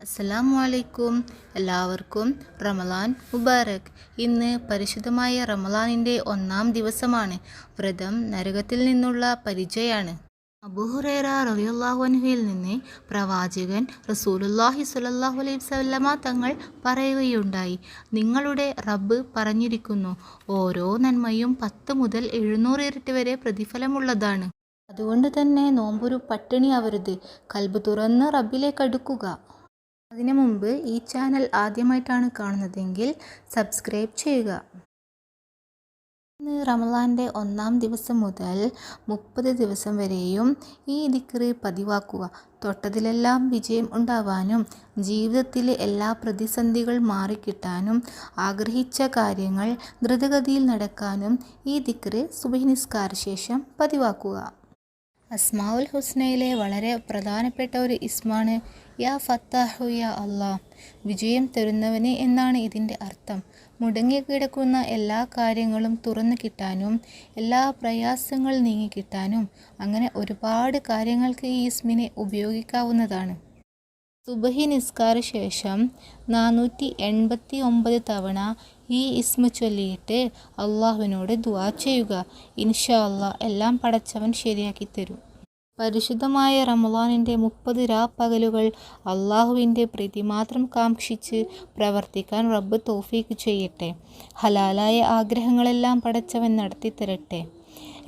അസ്സലാമു അലൈക്കും. എല്ലാവർക്കും റമളാൻ മുബാറക്. ഇന്ന് പരിശുദ്ധമായ റമളാനിൻ്റെ 1-ാം ദിവസമാണ്. വ്രതം നരകത്തിൽ നിന്നുള്ള പരിചയാണ്. അബൂ ഹുറൈറ റളിയല്ലാഹു അൻഹുവിൽ നിന്ന് പ്രവാചകൻ റസൂലുള്ളാഹി സ്വല്ലല്ലാഹു അലൈഹി വസല്ലമ തങ്ങൾ പറയുകയുണ്ടായി, നിങ്ങളുടെ റബ്ബ് പറഞ്ഞിരിക്കുന്നു, ഓരോ നന്മയും 10 മുതൽ 700 ഇരട്ടി വരെ പ്രതിഫലമുള്ളതാണ്. അതുകൊണ്ട് തന്നെ നോമ്പൊരു പട്ടിണിയാവരുത്. കൽബ് തുറന്ന് റബ്ബിലേക്ക് അടുക്കുക. അതിനു മുമ്പ് ഈ ചാനൽ ആദ്യമായിട്ടാണ് കാണുന്നതെങ്കിൽ സബ്സ്ക്രൈബ് ചെയ്യുക. ഇന്ന് റമളാൻ്റെ 1-ാം ദിവസം മുതൽ 30 ദിവസം വരെയും ഈ ദിക്റ് പതിവാക്കുക. തൊട്ടതിലെല്ലാം വിജയം ഉണ്ടാവാനും ജീവിതത്തിലെ എല്ലാ പ്രതിസന്ധികൾ മാറിക്കിട്ടാനും ആഗ്രഹിച്ച കാര്യങ്ങൾ ദ്രുതഗതിയിൽ നടക്കാനും ഈ ദിക്റ് സുബ്ഹി നിസ്കാര ശേഷം പതിവാക്കുക. അസ്മാഉൽ ഹുസ്നയിലെ വളരെ പ്രധാനപ്പെട്ട ഒരു ഇസ്മാണ് യാ ഫത്താഹു യാ അല്ലാ, വിജയം തരുന്നവനെ എന്നാണ് ഇതിൻ്റെ അർത്ഥം. മുടങ്ങിക്കിടക്കുന്ന എല്ലാ കാര്യങ്ങളും തുറന്നു കിട്ടാനും എല്ലാ പ്രയാസങ്ങൾ നീങ്ങിക്കിട്ടാനും അങ്ങനെ ഒരുപാട് കാര്യങ്ങൾക്ക് ഈ ഇസ്മിനെ ഉപയോഗിക്കാവുന്നതാണ്. സുബഹി നിസ്കാര ശേഷം 489 തവണ ഈ ഇസ്മ ചൊല്ലിയിട്ട് അള്ളാഹുവിനോട് ദുആ ചെയ്യുക. ഇൻഷാ അല്ലാ എല്ലാം പടച്ചവൻ ശരിയാക്കി തരും. പരിശുദ്ധമായ റമളാനിൻ്റെ 30 രാപ്പകലുകൾ അള്ളാഹുവിൻ്റെ പ്രീതി മാത്രം കാംക്ഷിച്ച് പ്രവർത്തിക്കാൻ റബ്ബ് തൗഫീഖ് ചെയ്യട്ടെ. ഹലാലായ ആഗ്രഹങ്ങളെല്ലാം പടച്ചവൻ നടത്തിത്തരട്ടെ.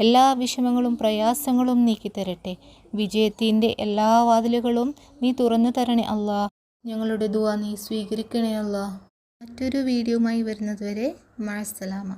എല്ലാ വിഷമങ്ങളും പ്രയാസങ്ങളും നീക്കിത്തരട്ടെ. വിജയത്തിൻ്റെ എല്ലാ വാതിലുകളും നീ തുറന്നു തരണേ അല്ലാ. ഞങ്ങളുടെ ദുആ നീ സ്വീകരിക്കണേ അല്ലാ. മറ്റൊരു വീഡിയോയുമായി വരുന്നതുവരെ മഅസ്സലാമ.